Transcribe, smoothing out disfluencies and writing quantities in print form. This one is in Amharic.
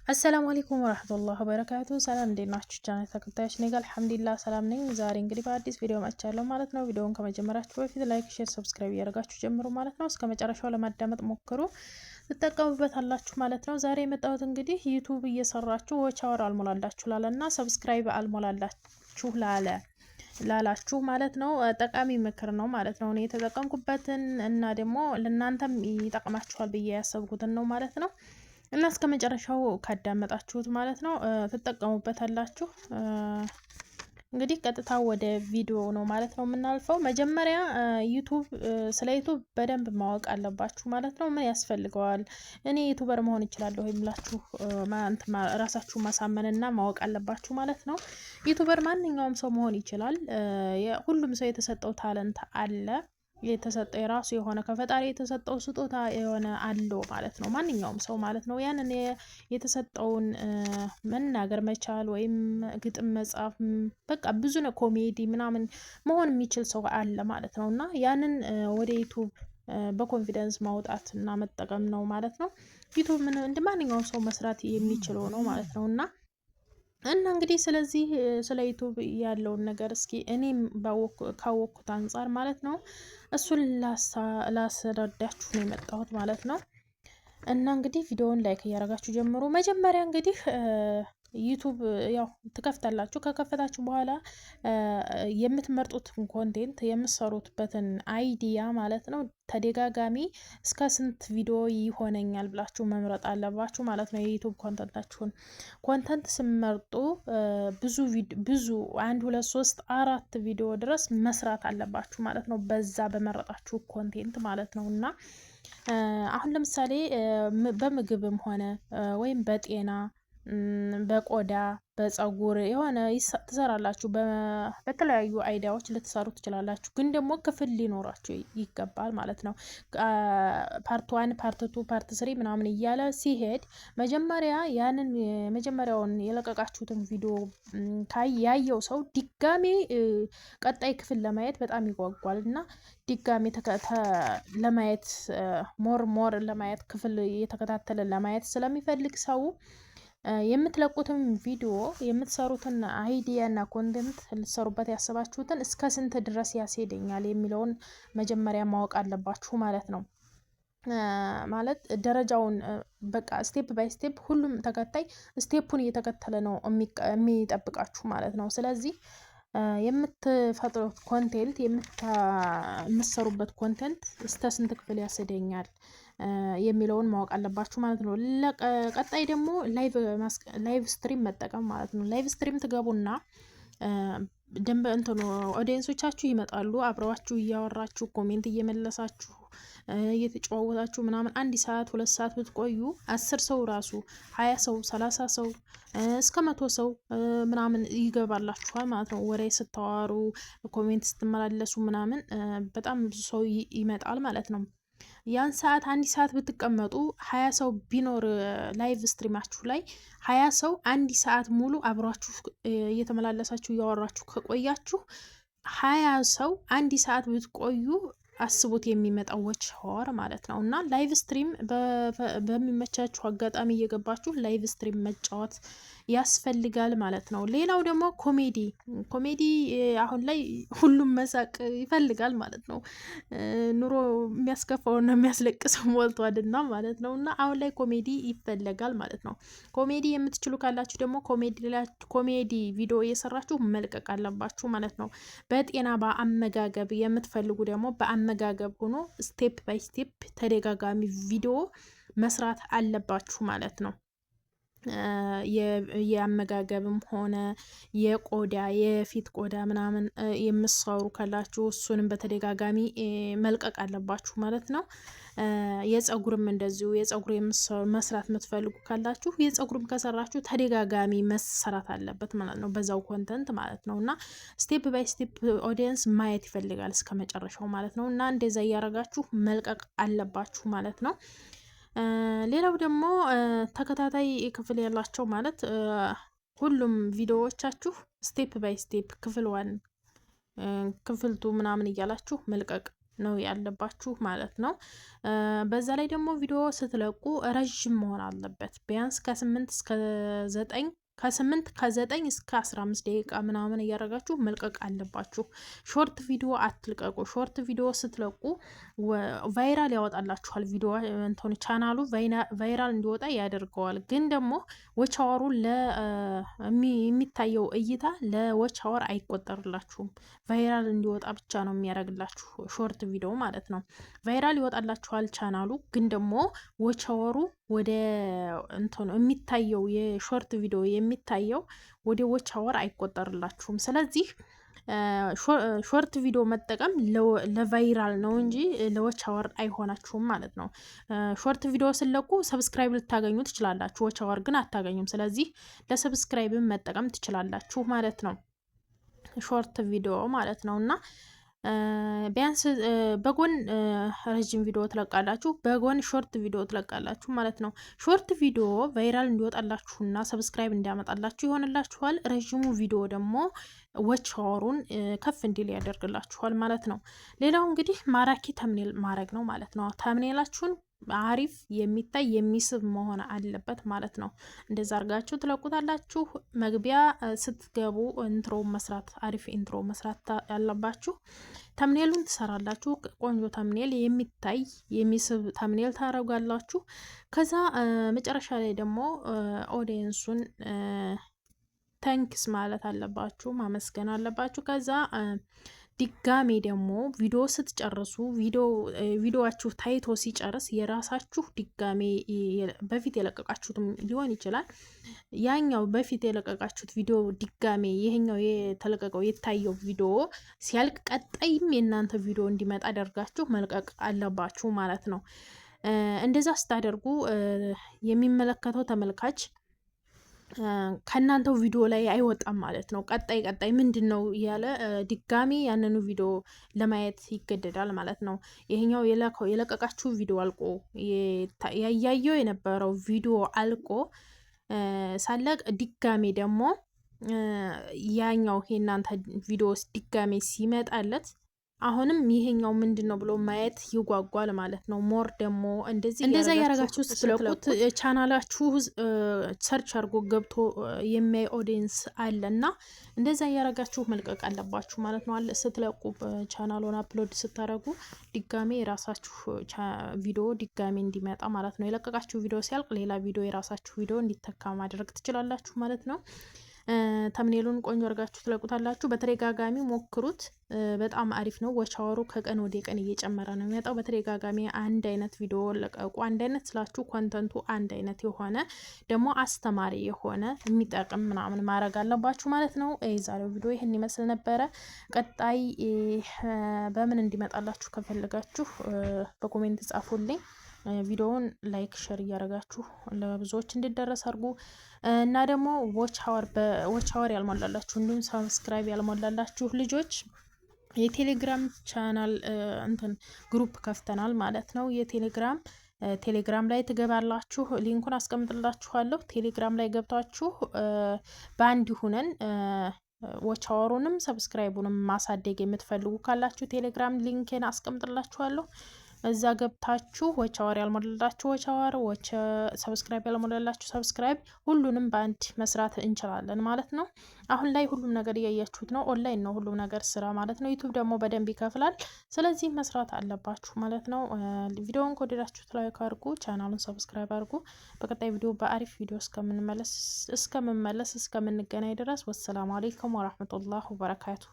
አሰላሙ አለይኩም ወራህመቱላሂ ወበረካቱ። ሰላም እንዴት ናችሁ? ቻናል ተከታዮች ነኝ ጋር አልሐምዱሊላህ ሰላም ነኝ። ዛሬ እንግዲህ በአዲስ ቪዲዮ መጥቻለሁ ማለት ነው። ቪዲዮውን ከመጀመራችሁ በፊት ላይክ፣ ሼር፣ ሰብስክራይብ እያደረጋችሁ ጀምሩ ማለት ነው። እስከ መጨረሻው ለማዳመጥ ሞክሩ፣ ትጠቀሙበታላችሁ ማለት ነው። ዛሬ የመጣሁት እንግዲህ ዩቲዩብ እየሰራችሁ ዎች አወር አልሞላላችሁ ላለና ሰብስክራይብ አልሞላላችሁ ላላችሁ ማለት ነው ጠቃሚ ምክር ነው ማለት ነው። እኔ የተጠቀምኩበትን እና ደግሞ ለእናንተም ይጠቅማችኋል ብዬ ያሰብኩትን ነው ማለት ነው። እና እስከ መጨረሻው ካዳመጣችሁት ማለት ነው ትጠቀሙበታላችሁ። እንግዲህ ቀጥታ ወደ ቪዲዮ ነው ማለት ነው የምናልፈው። መጀመሪያ ስለ ዩቲዩብ በደንብ ማወቅ አለባችሁ ማለት ነው። ምን ያስፈልገዋል? እኔ ዩቲዩበር መሆን እችላለሁ የሚላችሁ ራሳችሁ ማሳመንና ማወቅ አለባችሁ ማለት ነው። ዩቲዩበር ማንኛውም ሰው መሆን ይችላል። ሁሉም ሰው የተሰጠው ታለንት አለ። የተሰጠው የራሱ የሆነ ከፈጣሪ የተሰጠው ስጦታ የሆነ አለው ማለት ነው። ማንኛውም ሰው ማለት ነው ያንን የተሰጠውን መናገር መቻል ወይም ግጥም መጻፍ በቃ ብዙ ነው ኮሜዲ ምናምን መሆን የሚችል ሰው አለ ማለት ነው። እና ያንን ወደ ዩቲዩብ በኮንፊደንስ ማውጣት እና መጠቀም ነው ማለት ነው። ዩቲዩብ እንደ ማንኛውም ሰው መስራት የሚችለው ነው ማለት ነው። እና እንግዲህ ስለዚህ ስለ ዩቲዩብ ያለውን ነገር እስኪ እኔም ካወቅኩት አንጻር ማለት ነው እሱን ላስረዳችሁ ነው የመጣሁት ማለት ነው። እና እንግዲህ ቪዲዮውን ላይክ እያደረጋችሁ ጀምሩ። መጀመሪያ እንግዲህ ዩቲዩብ ያው ትከፍታላችሁ። ከከፈታችሁ በኋላ የምትመርጡትን ኮንቴንት የምትሰሩትበትን አይዲያ ማለት ነው ተደጋጋሚ እስከ ስንት ቪዲዮ ይሆነኛል ብላችሁ መምረጥ አለባችሁ ማለት ነው። የዩቲዩብ ኮንተንት ስመርጡ ብዙ 1 2 3 4 ቪዲዮ ድረስ መስራት አለባችሁ ማለት ነው። በዛ በመረጣችሁ ኮንቴንት ማለት ነው። እና አሁን ለምሳሌ በምግብም ሆነ ወይም በጤና በቆዳ በፀጉር የሆነ ትሰራላችሁ። በተለያዩ አይዲያዎች ልትሰሩ ትችላላችሁ። ግን ደግሞ ክፍል ሊኖራችሁ ይገባል ማለት ነው። ፓርት 1 ፓርት 2 ፓርት 3 ምናምን እያለ ሲሄድ መጀመሪያ ያንን መጀመሪያውን የለቀቃችሁትን ቪዲዮ ያየው ሰው ድጋሜ ቀጣይ ክፍል ለማየት በጣም ይጓጓል እና ድጋሜ ለማየት ሞር ለማየት ክፍል የተከታተለ ለማየት ስለሚፈልግ ሰው የምትለቁትን ቪዲዮ የምትሰሩትን አይዲያ እና ኮንቴንት ልትሰሩበት ያሰባችሁትን እስከ ስንት ድረስ ያስሄደኛል የሚለውን መጀመሪያ ማወቅ አለባችሁ ማለት ነው። ማለት ደረጃውን በቃ ስቴፕ ባይ ስቴፕ ሁሉም ተከታይ ስቴፑን እየተከተለ ነው የሚጠብቃችሁ ማለት ነው። ስለዚህ የምትፈጥሩት ኮንቴንት የምትሰሩበት ኮንቴንት እስከ ስንት ክፍል ያስሄደኛል የሚለውን ማወቅ አለባችሁ ማለት ነው። ቀጣይ ደግሞ ላይቭ ስትሪም መጠቀም ማለት ነው። ላይቭ ስትሪም ትገቡና ደንብ ኦዲየንሶቻችሁ ይመጣሉ። አብረዋችሁ እያወራችሁ ኮሜንት እየመለሳችሁ እየተጨዋወታችሁ ምናምን 1 ሰዓት 2 ሰዓት ብትቆዩ 10 ሰው ራሱ 20 ሰው 30 ሰው እስከ 100 ሰው ምናምን ይገባላችኋል ማለት ነው። ወሬ ስታዋሩ ኮሜንት ስትመላለሱ ምናምን በጣም ብዙ ሰው ይመጣል ማለት ነው። ያን ሰዓት 1 ሰዓት ብትቀመጡ 20 ሰው ቢኖር ላይቭ ስትሪማችሁ ላይ 20 ሰው 1 ሰዓት ሙሉ አብሯችሁ እየተመላለሳችሁ እያወራችሁ ከቆያችሁ 20 ሰው 1 ሰዓት ብትቆዩ አስቡት የሚመጣው ዎች ሆር ማለት ነው። እና ላይቭ ስትሪም በሚመቻችሁ አጋጣሚ እየገባችሁ ላይቭ ስትሪም መጫወት ያስፈልጋል ማለት ነው። ሌላው ደግሞ ኮሜዲ አሁን ላይ ሁሉም መሳቅ ይፈልጋል ማለት ነው። ኑሮ የሚያስከፋውና የሚያስለቅሰው ሞልቷልና ማለት ነው። እና አሁን ላይ ኮሜዲ ይፈለጋል ማለት ነው። ኮሜዲ የምትችሉ ካላችሁ ደግሞ ኮሜዲ ቪዲዮ እየሰራችሁ መልቀቅ አለባችሁ ማለት ነው። በጤና በአመጋገብ የምትፈልጉ ደግሞ በአመጋገብ ሆኖ ስቴፕ ባይ ስቴፕ ተደጋጋሚ ቪዲዮ መስራት አለባችሁ ማለት ነው። የአመጋገብም ሆነ የፊት ቆዳ ምናምን የምትሰሩ ካላችሁ እሱንም በተደጋጋሚ መልቀቅ አለባችሁ ማለት ነው። የፀጉርም እንደዚሁ የፀጉር መስራት የምትፈልጉ ካላችሁ የፀጉርም ከሰራችሁ ተደጋጋሚ መሰራት አለበት ማለት ነው። በዛው ኮንተንት ማለት ነው። እና ስቴፕ ባይ ስቴፕ ኦዲየንስ ማየት ይፈልጋል እስከ መጨረሻው ማለት ነው። እና እንደዛ እያደረጋችሁ መልቀቅ አለባችሁ ማለት ነው። ሌላው ደግሞ ተከታታይ ክፍል ያላቸው ማለት ሁሉም ቪዲዮዎቻችሁ ስቴፕ ባይ ስቴፕ ክፍል 1 ክፍል 2 ምናምን እያላችሁ መልቀቅ ነው ያለባችሁ ማለት ነው። በዛ ላይ ደግሞ ቪዲዮ ስትለቁ ረዥም መሆን አለበት። ቢያንስ ከ8 እስከ 9 ከ9 እስከ 15 ደቂቃ ምናምን እያደረጋችሁ መልቀቅ አለባችሁ። ሾርት ቪዲዮ አትልቀቁ። ሾርት ቪዲዮ ስትለቁ ቫይራል ያወጣላችኋል። ቪዲዮ እንትን ቻናሉ ቫይራል እንዲወጣ ያደርገዋል። ግን ደግሞ ዎች አወሩ የሚታየው እይታ ለዎች አወር አይቆጠርላችሁም። ቫይራል እንዲወጣ ብቻ ነው የሚያደርግላችሁ ሾርት ቪዲዮ ማለት ነው። ቫይራል ይወጣላችኋል ቻናሉ፣ ግን ደግሞ ዎች አወሩ ወደ እንትኑ የሚታየው የሾርት ቪዲዮ የሚታየው ወደ ዎች አወር አይቆጠርላችሁም። ስለዚህ ሾርት ቪዲዮ መጠቀም ለቫይራል ነው እንጂ ለዎች አወር አይሆናችሁም ማለት ነው። ሾርት ቪዲዮ ስለቁ ሰብስክራይብ ልታገኙ ትችላላችሁ፣ ዎች አወር ግን አታገኙም። ስለዚህ ለሰብስክራይብም መጠቀም ትችላላችሁ ማለት ነው፣ ሾርት ቪዲዮ ማለት ነው። እና ቢያንስ በጎን ረጅም ቪዲዮ ትለቃላችሁ፣ በጎን ሾርት ቪዲዮ ትለቃላችሁ ማለት ነው። ሾርት ቪዲዮ ቫይራል እንዲወጣላችሁና ሰብስክራይብ እንዲያመጣላችሁ ይሆንላችኋል። ረዥሙ ቪዲዮ ደግሞ ዎች አወሩን ከፍ እንዲል ያደርግላችኋል ማለት ነው። ሌላው እንግዲህ ማራኪ ተምኔል ማድረግ ነው ማለት ነው። ተምኔላችሁን አሪፍ የሚታይ የሚስብ መሆን አለበት ማለት ነው። እንደዛ አርጋችሁ ትለቁታላችሁ። መግቢያ ስትገቡ ኢንትሮ መስራት፣ አሪፍ ኢንትሮ መስራት ያለባችሁ። ተምኔሉን ትሰራላችሁ። ቆንጆ ተምኔል የሚታይ የሚስብ ተምኔል ታረጋላችሁ። ከዛ መጨረሻ ላይ ደግሞ ኦዲየንሱን ተንክስ ማለት አለባችሁ፣ ማመስገን አለባችሁ። ከዛ ድጋሜ ደግሞ ቪዲዮ ስትጨርሱ ቪዲዮዋችሁ ታይቶ ሲጨርስ የራሳችሁ ድጋሜ በፊት የለቀቃችሁትም ሊሆን ይችላል። ያኛው በፊት የለቀቃችሁት ቪዲዮ ድጋሜ ይሄኛው የተለቀቀው የታየው ቪዲዮ ሲያልቅ ቀጣይም የእናንተ ቪዲዮ እንዲመጣ አደርጋችሁ መልቀቅ አለባችሁ ማለት ነው። እንደዛ ስታደርጉ የሚመለከተው ተመልካች ከእናንተው ቪዲዮ ላይ አይወጣም ማለት ነው። ቀጣይ ምንድን ነው እያለ ድጋሚ ያንኑ ቪዲዮ ለማየት ይገደዳል ማለት ነው። ይሄኛው የለቀቃችሁ ቪዲዮ አልቆ ያያየው የነበረው ቪዲዮ አልቆ ሳለቅ ድጋሜ ደግሞ ያኛው የእናንተ ቪዲዮ ድጋሜ ሲመጣለት አሁንም ይሄኛው ምንድን ነው ብሎ ማየት ይጓጓል ማለት ነው። ሞር ደግሞ እንደዛ ያረጋችሁ ስትለቁት ቻናላችሁ ሰርች አድርጎ ገብቶ የሚያይ ኦዲየንስ አለና እንደዛ ያረጋችሁ መልቀቅ አለባችሁ ማለት ነው። ስትለቁ ቻናሉን አፕሎድ ስታረጉ ድጋሜ የራሳችሁ ቪዲዮ ድጋሜ እንዲመጣ ማለት ነው። የለቀቃችሁ ቪዲዮ ሲያልቅ ሌላ ቪዲዮ የራሳችሁ ቪዲዮ እንዲተካ ማድረግ ትችላላችሁ ማለት ነው። ተምኔሉን ቆንጆ አድርጋችሁ ትለቁታላችሁ። በተደጋጋሚ ሞክሩት፣ በጣም አሪፍ ነው። ዎች አወሩ ከቀን ወደ ቀን እየጨመረ ነው የሚመጣው። በተደጋጋሚ አንድ አይነት ቪዲዮ ለቀቁ። አንድ አይነት ስላችሁ ኮንተንቱ አንድ አይነት የሆነ ደግሞ አስተማሪ የሆነ የሚጠቅም ምናምን ማድረግ አለባችሁ ማለት ነው። የዛሬው ቪዲዮ ይህን ይመስል ነበረ። ቀጣይ በምን እንዲመጣላችሁ ከፈለጋችሁ በኮሜንት ጻፉልኝ። ቪዲዮውን ላይክ ሼር እያደረጋችሁ ለብዙዎች እንዲደረስ አድርጉ እና ደግሞ ዎች አወር ያልሞላላችሁ እንዲሁም ሰብስክራይብ ያልሞላላችሁ ልጆች የቴሌግራም ቻናል ግሩፕ ከፍተናል ማለት ነው። ቴሌግራም ላይ ትገባላችሁ። ሊንኩን አስቀምጥላችኋለሁ። ቴሌግራም ላይ ገብታችሁ በአንድ ሁነን ዎች አወሩንም ሰብስክራይቡንም ማሳደግ የምትፈልጉ ካላችሁ ቴሌግራም ሊንኬን አስቀምጥላችኋለሁ። እዛ ገብታችሁ ዎች አወር ያልሞላላችሁ ዎች አወር፣ ሰብስክራይብ ያልሞላላችሁ ሰብስክራይብ፣ ሁሉንም በአንድ መስራት እንችላለን ማለት ነው። አሁን ላይ ሁሉም ነገር እያያችሁት ነው። ኦንላይን ነው ሁሉም ነገር ስራ ማለት ነው። ዩቱብ ደግሞ በደንብ ይከፍላል። ስለዚህ መስራት አለባችሁ ማለት ነው። ቪዲዮውን ከወደዳችሁት ላይክ አድርጉ፣ ቻናሉን ሰብስክራይብ አድርጉ። በቀጣይ ቪዲዮ በአሪፍ ቪዲዮ እስከምንገናኝ ድረስ ወሰላሙ አለይኩም ወራህመቱላህ ወበረካቱ።